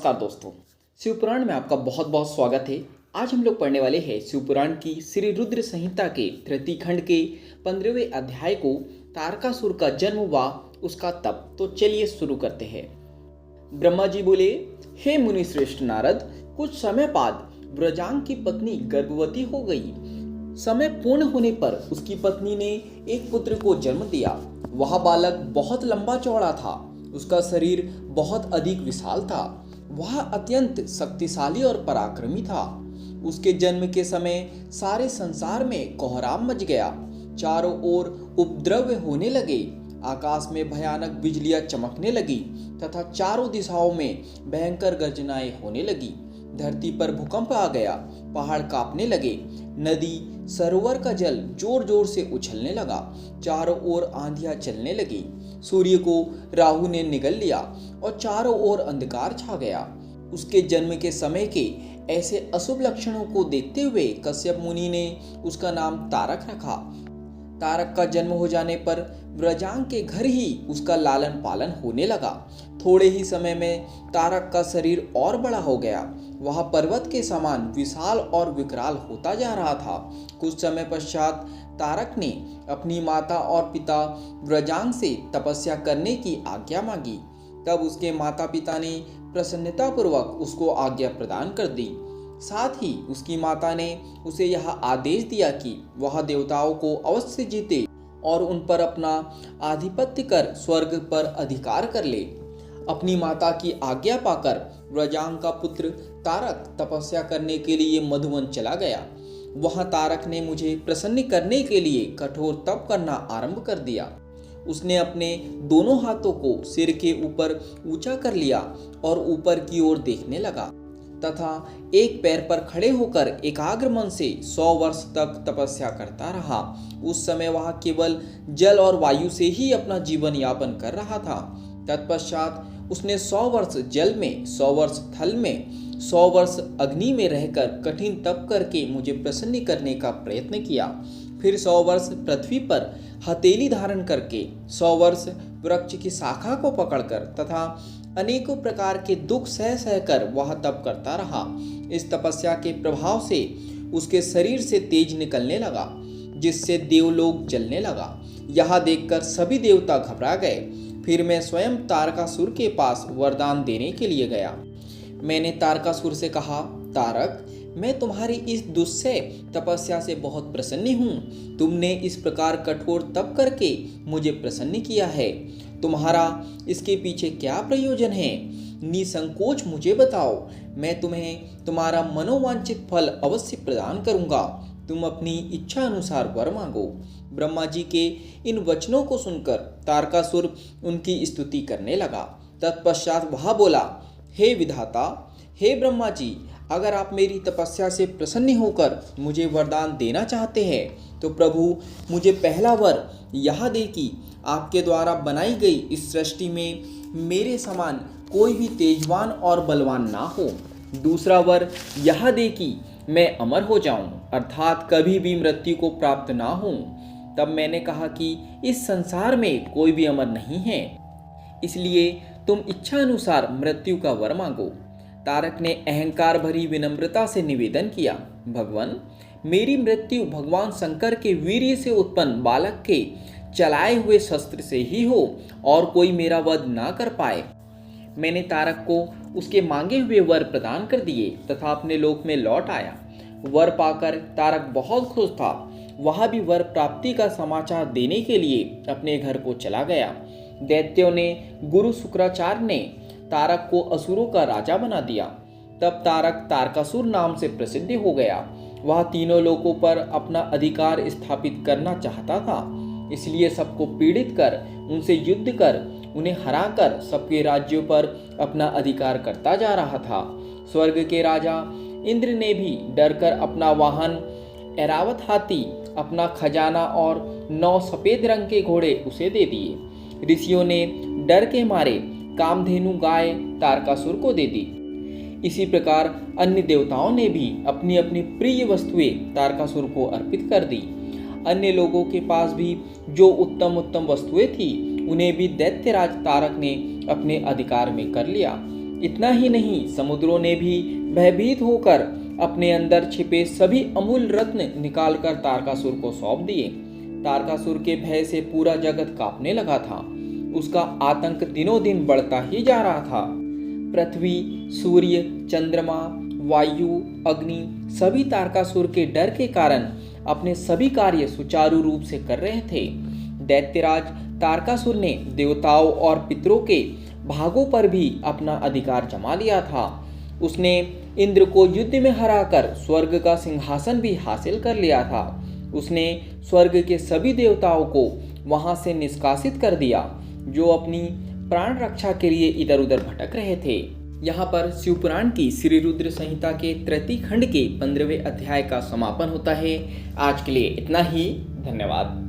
नमस्कार दोस्तों, शिवपुराण में आपका बहुत बहुत स्वागत है। आज हम लोग पढ़ने वाले हैं शिवपुराण की श्री रुद्र संहिता के तृतीय खंड के 15वें अध्याय को, तारकासुर का जन्म व उसका तप। तो चलिए शुरू करते हैं। ब्रह्मा जी बोले, हे मुनि श्रेष्ठ नारद, कुछ समय बाद व्रजांग की पत्नी गर्भवती हो गई। समय पूर्ण होने पर उसकी पत्नी ने एक पुत्र को जन्म दिया। वह बालक बहुत लंबा चौड़ा था, उसका शरीर बहुत अधिक विशाल था। वह अत्यंत शक्तिशाली और पराक्रमी था। उसके जन्म के समय सारे संसार में कोहराम मच गया। चारों ओर उपद्रव होने लगे। आकाश में भयानक बिजलियां चमकने लगी तथा चारों दिशाओं में भयंकर गर्जनाएं होने लगी। धरती पर भूकंप आ गया, पहाड़ कांपने लगे, नदी सरोवर का जल जोर जोर से उछलने लगा, चारों ओर आंधियां चलने लगी। सूर्य को राहु ने निगल लिया और चारों ओर अंधकार छा गया। उसके जन्म के समय के ऐसे अशुभ लक्षणों को देखते हुए कश्यप मुनि ने उसका नाम तारक रखा। तारक का जन्म हो जाने पर व्रजांग के घर ही उसका लालन पालन होने लगा। थोड़े ही समय में तारक का शरीर और बड़ा हो गया। वह पर्वत के समान विशाल और विकराल होता जा रहा था। कुछ समय पश्चात तारक ने अपनी माता और पिता व्रजांग से तपस्या करने की आज्ञा मांगी। तब उसके माता पिता ने प्रसन्नतापूर्वक उसको आज्ञा प्रदान कर दी। साथ ही उसकी माता ने उसे यह आदेश दिया कि वह देवताओं को अवश्य जीते और उन पर अपना आधिपत्य कर स्वर्ग पर अधिकार कर ले। अपनी माता की आज्ञा पाकर व्रजांग का पुत्र तारक तपस्या करने के लिए मधुवन चला गया। वहां तारक ने मुझे प्रसन्न करने के लिए कठोर तप करना आरंभ कर दिया। उसने अपने दोनों हाथों को सिर के ऊपर ऊंचा कर लिया और ऊपर की ओर देखने लगा तथा एक पैर पर खड़े होकर एकाग्र मन से 100 वर्ष तक तपस्या करता रहा। उस समय वह केवल जल और वायु से ही अपना जीवन यापन कर रहा था। तत्पश्चात उसने 100 वर्ष जल में, 100 वर्ष थल में, 100 वर्ष अग्नि में रहकर कठिन तप करके मुझे प्रसन्न करने का प्रयत्न किया। फिर 100 वर्ष पृथ्वी पर हथेली धारण करके, 100 वर्ष वृक्ष की शाखा को पकड़कर तथा अनेकों प्रकार के दुख सह सहकर वह तप करता रहा। इस तपस्या के प्रभाव से उसके शरीर से तेज निकलने लगा, जिससे देवलोक जलने लगा। यह देखकर सभी देवता घबरा गए। फिर मैं स्वयं तारकासुर के पास वरदान देने के लिए गया। मैंने तारकासुर से कहा, तारक, मैं तुम्हारी इस दुस्सह तपस्या से बहुत प्रसन्न हूँ। तुमने इस प्रकार कठोर तप करके मुझे प्रसन्न किया है। तुम्हारा इसके पीछे क्या प्रयोजन है? निसंकोच मुझे बताओ। मैं तुम्हें तुम्हारा मनोवांछित फल अवश्य प्रदान करूँगा। तुम अपनी इच्छा अनुसार वर मांगो। ब्रह्मा जी के इन वचनों को सुनकर तारकासुर उनकी स्तुति करने लगा। तत्पश्चात वह बोला, हे विधाता, हे ब्रह्मा जी, अगर आप मेरी तपस्या से प्रसन्न होकर मुझे वरदान देना चाहते हैं तो प्रभु मुझे पहला वर यह दे कि आपके द्वारा बनाई गई इस सृष्टि में मेरे समान कोई भी तेजवान और बलवान ना हो। दूसरा वर यह दे कि मैं अमर हो जाऊं, अर्थात कभी भी मृत्यु को प्राप्त ना हूं। तब मैंने कहा कि इस संसार में कोई भी अमर नहीं है, इसलिए तुम इच्छा अनुसार मृत्यु का वर मांगो। तारक ने अहंकार भरी विनम्रता से निवेदन किया, भगवान, मेरी मृत्यु भगवान शंकर के वीर्य से उत्पन्न बालक के चलाए हुए शस्त्र से ही हो और कोई मेरा वध ना कर पाए। मैंने तारक को उसके मांगे हुए वर प्रदान कर दिए तथा अपने लोक में लौट आया। वर पाकर तारक बहुत खुश था। वह भी वर प्राप्ति का समाचार देने के लिए अपने घर को चला गया। दैत्यों ने गुरु शुक्राचार्य ने तारक को असुरों का राजा बना दिया। तब तारक तारकासुर नाम से प्रसिद्ध हो गया। वह तीनों लोकों पर अपना अधिकार स्थापित करना चाहता था, इसलिए सबको पीड़ित कर, उनसे युद्ध कर, उन्हें हराकर सबके राज्यों पर अपना अधिकार करता जा रहा था। स्वर्ग के राजा इंद्र ने भी डरकर अपना वाहन ऐरावत हाथी, अपना खजाना और 9 सफेद रंग के घोड़े उसे दे दिए। ऋषियों ने डर के मारे कामधेनु गाय तारकासुर को दे दी। इसी प्रकार अन्य देवताओं ने भी अपनी अपनी प्रिय वस्तुएं तारकासुर को अर्पित कर दी। अन्य लोगों के पास भी जो उत्तम उत्तम वस्तुएं थी, उन्हें भी दैत्यराज तारक ने अपने अधिकार में कर लिया। इतना ही नहीं, समुद्रों ने भी भयभीत होकर अपने अंदर छिपे सभी अमूल्य रत्न निकालकर तारकासुर को सौंप दिए। तारकासुर के भय से पूरा जगत कांपने लगा था। उसका आतंक दिनों दिन बढ़ता ही जा रहा था। पृथ्वी, सूर्य, चंद्रमा, वायु, अग्नि सभी तारकासुर के डर के कारण अपने सभी कार्य सुचारू रूप से कर रहे थे। दैत्यराज तारकासुर ने देवताओं और पितरों के भागों पर भी अपना अधिकार जमा लिया था। उसने इंद्र को युद्ध में हराकर स्वर्ग का सिंहासन भी हासिल कर लिया था। उसने स्वर्ग के सभी देवताओं को वहां से निष्कासित कर दिया, जो अपनी प्राण रक्षा के लिए इधर उधर भटक रहे थे। यहाँ पर शिवपुराण की श्री रुद्र संहिता के तृतीय खंड के 15वें अध्याय का समापन होता है। आज के लिए इतना ही। धन्यवाद।